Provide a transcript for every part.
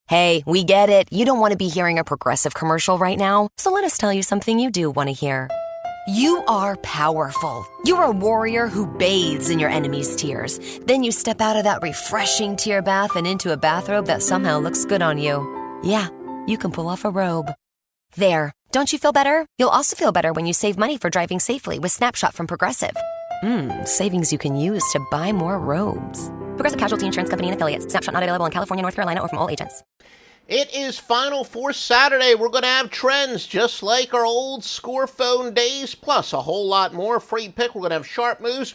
Hey, we get it. You don't want to be hearing a Progressive commercial right now, so let us tell you something you do want to hear. You are powerful. You're a warrior who bathes in your enemy's tears. Then you step out of that refreshing tear bath and into a bathrobe that somehow looks good on you. Yeah, you can pull off a robe. There. Don't you feel better? You'll also feel better when you save money for driving safely with Snapshot from Progressive. Savings you can use to buy more robes. Progressive Casualty Insurance Company and Affiliates. Snapshot not available in California, North Carolina, or from all agents. It is Final Four Saturday. We're going to have trends just like our old score phone days, plus a whole lot more. Free pick. We're going to have sharp moves.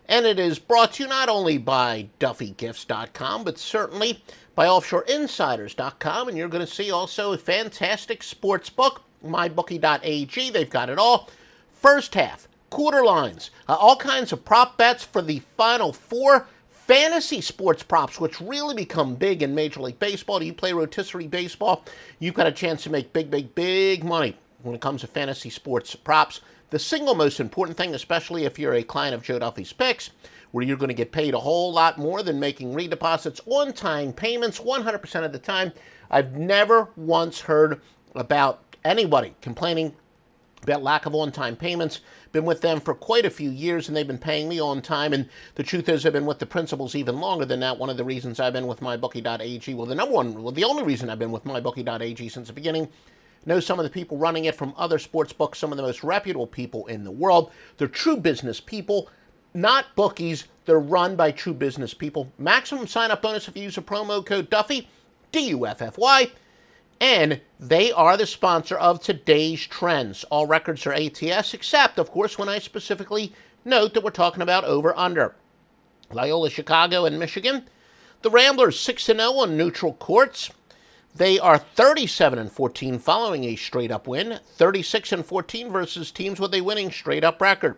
And it is brought to you not only by DuffyGifts.com, but certainly by OffshoreInsiders.com. And you're going to see also a fantastic sports book, MyBookie.ag. They've got it all. First half, quarter lines, all kinds of prop bets for the Final Four. Fantasy sports props, which really become big in Major League Baseball. Do you play rotisserie baseball? You've got a chance to make big money when it comes to fantasy sports props. The single most important thing, especially if you're a client of Joe Duffy's Picks, where you're going to get paid a whole lot more than making redeposits, on-time payments, 100% of the time. I've never once heard about anybody complaining about lack of on-time payments. Been with them for quite a few years, and they've been paying me on time. And the truth is, I've been with the principals even longer than that. One of the reasons I've been with MyBookie.ag, the only reason I've been with MyBookie.ag since the beginning. Know some of the people running it from other sports books, some of the most reputable people in the world. They're true business people, not bookies. They're run by true business people. Maximum sign-up bonus if you use a promo code Duffy, DUFFY. And they are the sponsor of today's trends. All records are ATS, except, of course, when I specifically note that we're talking about over-under. Loyola, Chicago, and Michigan. The Ramblers 6-0 on neutral courts. They are 37-14 following a straight-up win. 36-14 versus teams with a winning straight-up record.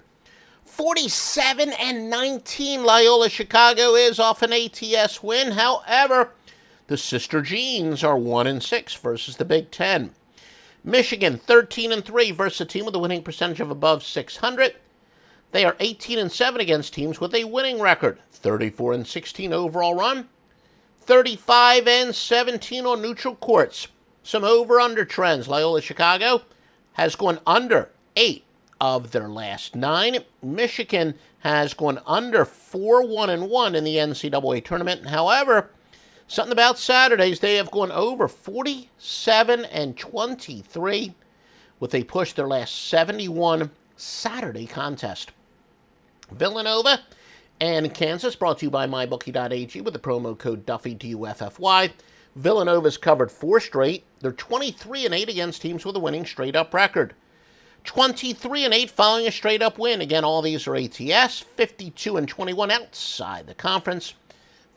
47-19 Loyola, Chicago is off an ATS win. However, the Sister Jeans are 1-6 versus the Big Ten. Michigan 13-3 versus a team with a winning percentage of above 600. They are 18-7 against teams with a winning record. 34-16 overall run. 35-17 on neutral courts. Some over-under trends. Loyola Chicago has gone under 8 of their last 9. Michigan has gone under 4-1-1 in the NCAA tournament. However, something about Saturdays, they have gone over 47-23 with a push their last 71 Saturday contest. Villanova and Kansas, brought to you by MyBookie.ag with the promo code Duffy, DUFFY. Villanova's covered 4 straight. They're 23-8 against teams with a winning straight-up record. 23-8 following a straight-up win. Again, all these are ATS. 52-21 outside the conference.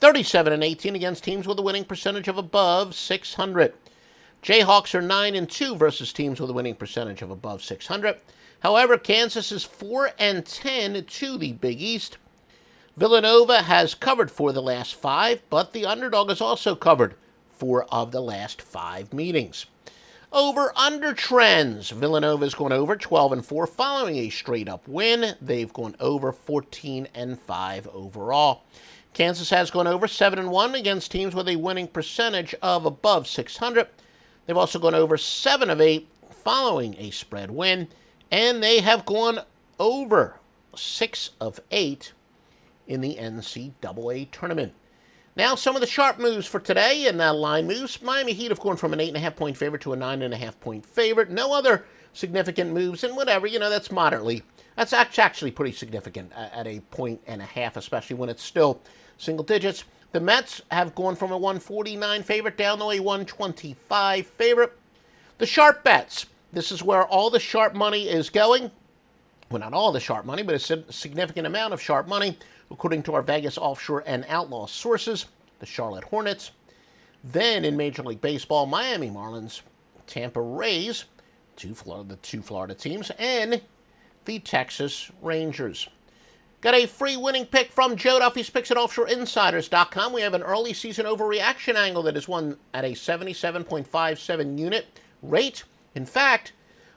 37-18 against teams with a winning percentage of above 600. Jayhawks are 9-2 versus teams with a winning percentage of above 600. However, Kansas is 4-10 to the Big East. Villanova has covered 4 of the last 5, but the underdog has also covered 4 of the last 5 meetings. Over-under trends. Villanova's gone over 12-4 following a straight-up win. They've gone over 14-5 overall. Kansas has gone over 7-1 against teams with a winning percentage of above 600. They've also gone over 7 of 8 following a spread win. And they have gone over 6 of 8 in the NCAA tournament. Now, some of the sharp moves for today and line moves. Miami Heat have gone from an 8.5-point favorite to a 9.5-point favorite. No other significant moves, and whatever, that's moderately. That's actually pretty significant at a 1.5, especially when it's still single digits. The Mets have gone from a 149 favorite down to a 125 favorite. The sharp bets. This is where all the sharp money is going. Well, not all the sharp money, but a significant amount of sharp money, according to our Vegas offshore and outlaw sources, the Charlotte Hornets. Then in Major League Baseball, Miami Marlins, Tampa Rays, the two Florida teams, and the Texas Rangers. Got a free winning pick from Joe Duffy's Picks at OffshoreInsiders.com. We have an early season overreaction angle that is won at a 77.57 unit rate. In fact,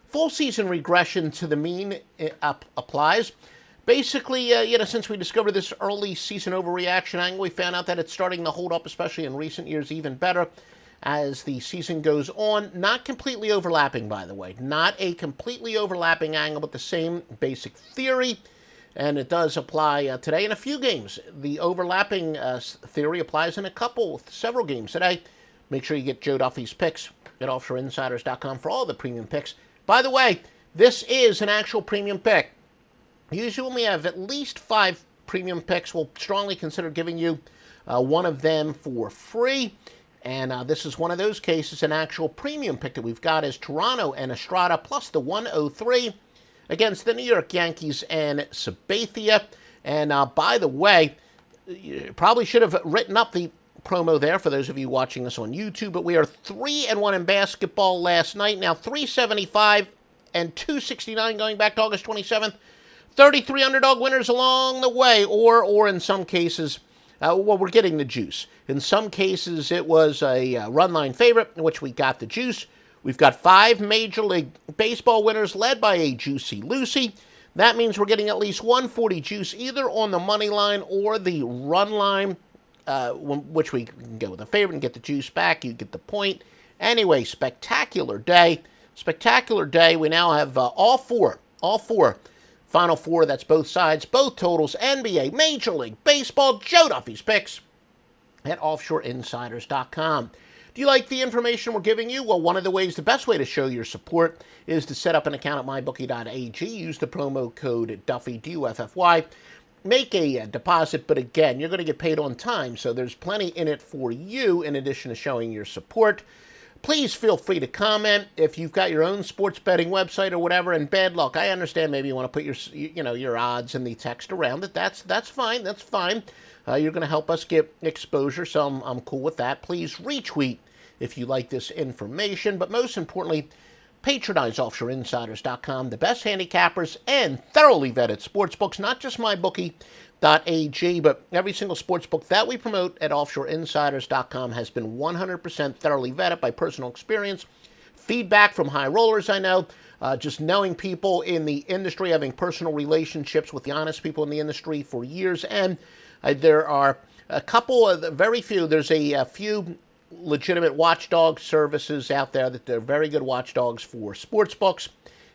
full season regression to the mean applies. Basically, since we discovered this early season overreaction angle, we found out that it's starting to hold up, especially in recent years, even better. as the season goes on. Not completely overlapping, by the way. Not a completely overlapping angle, but the same basic theory. And it does apply today in a few games. The overlapping theory applies in several games today. Make sure you get Joe Duffy's picks at offshoreinsiders.com for all the premium picks. By the way, this is an actual premium pick. Usually when we have at least 5 premium picks, we'll strongly consider giving you one of them for free. And this is one of those cases, an actual premium pick that we've got is Toronto and Estrada plus the 103 against the New York Yankees and Sabathia. And by the way, you probably should have written up the promo there for those of you watching us on YouTube, but we are 3-1 in basketball last night. Now 375 and 269 going back to August 27th. 33 underdog winners along the way, or in some cases, we're getting the juice. In some cases, it was a run line favorite, in which we got the juice. We've got 5 Major League Baseball winners led by a Juicy Lucy. That means we're getting at least 140 juice either on the money line or the run line, which we can go with a favorite and get the juice back. You get the point. Anyway, spectacular day. Spectacular day. We now have all four Final Four, that's both sides, both totals, NBA, Major League Baseball, Joe Duffy's picks at offshoreinsiders.com. Do you like the information we're giving you? Well, one of the ways, the best way to show your support is to set up an account at mybookie.ag. Use the promo code Duffy, DUFFY. Make a deposit, but again, you're going to get paid on time, so there's plenty in it for you in addition to showing your support. Please feel free to comment if you've got your own sports betting website or whatever. And bad luck, I understand maybe you want to put your odds and the text around it. That's fine. That's fine. You're going to help us get exposure, so I'm cool with that. Please retweet if you like this information. But most importantly, patronize offshoreinsiders.com, the best handicappers and thoroughly vetted sportsbooks, not just mybookie.ag, but every single sportsbook that we promote at offshoreinsiders.com has been 100% thoroughly vetted by personal experience, feedback from high rollers I know, just knowing people in the industry, having personal relationships with the honest people in the industry for years, and there are a couple of, very few, there's a few legitimate watchdog services out there that they're very good watchdogs for sportsbooks,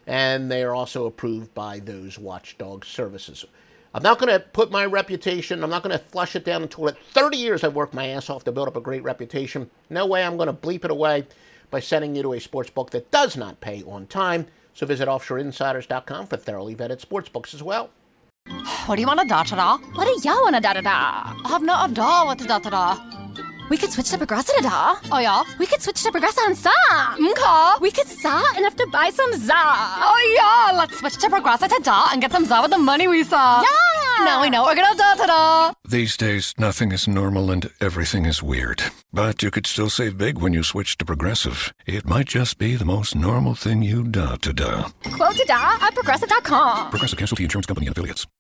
and they are also approved by those watchdog services. I'm not going to put my reputation, I'm not going to flush it down the toilet. 30 years I've worked my ass off to build up a great reputation. No way I'm going to bleep it away by sending you to a sportsbook that does not pay on time. So visit offshoreinsiders.com for thoroughly vetted sportsbooks as well. What do you want a da-da-da? What do you want a da-da-da? I have no idea what a da-da-da. We could switch to Progressive da. Oh yeah? We could switch to Progressive and sa. Okay. We could sa and have to buy some za. Oh yeah, let's switch to Progressive da and get some za with the money we saw. Yeah! Now we know we're gonna da-da-da. These days, nothing is normal and everything is weird. But you could still save big when you switch to Progressive. It might just be the most normal thing you da-da-da. Quote to da at Progressive.com. Progressive Casualty Insurance Company and Affiliates.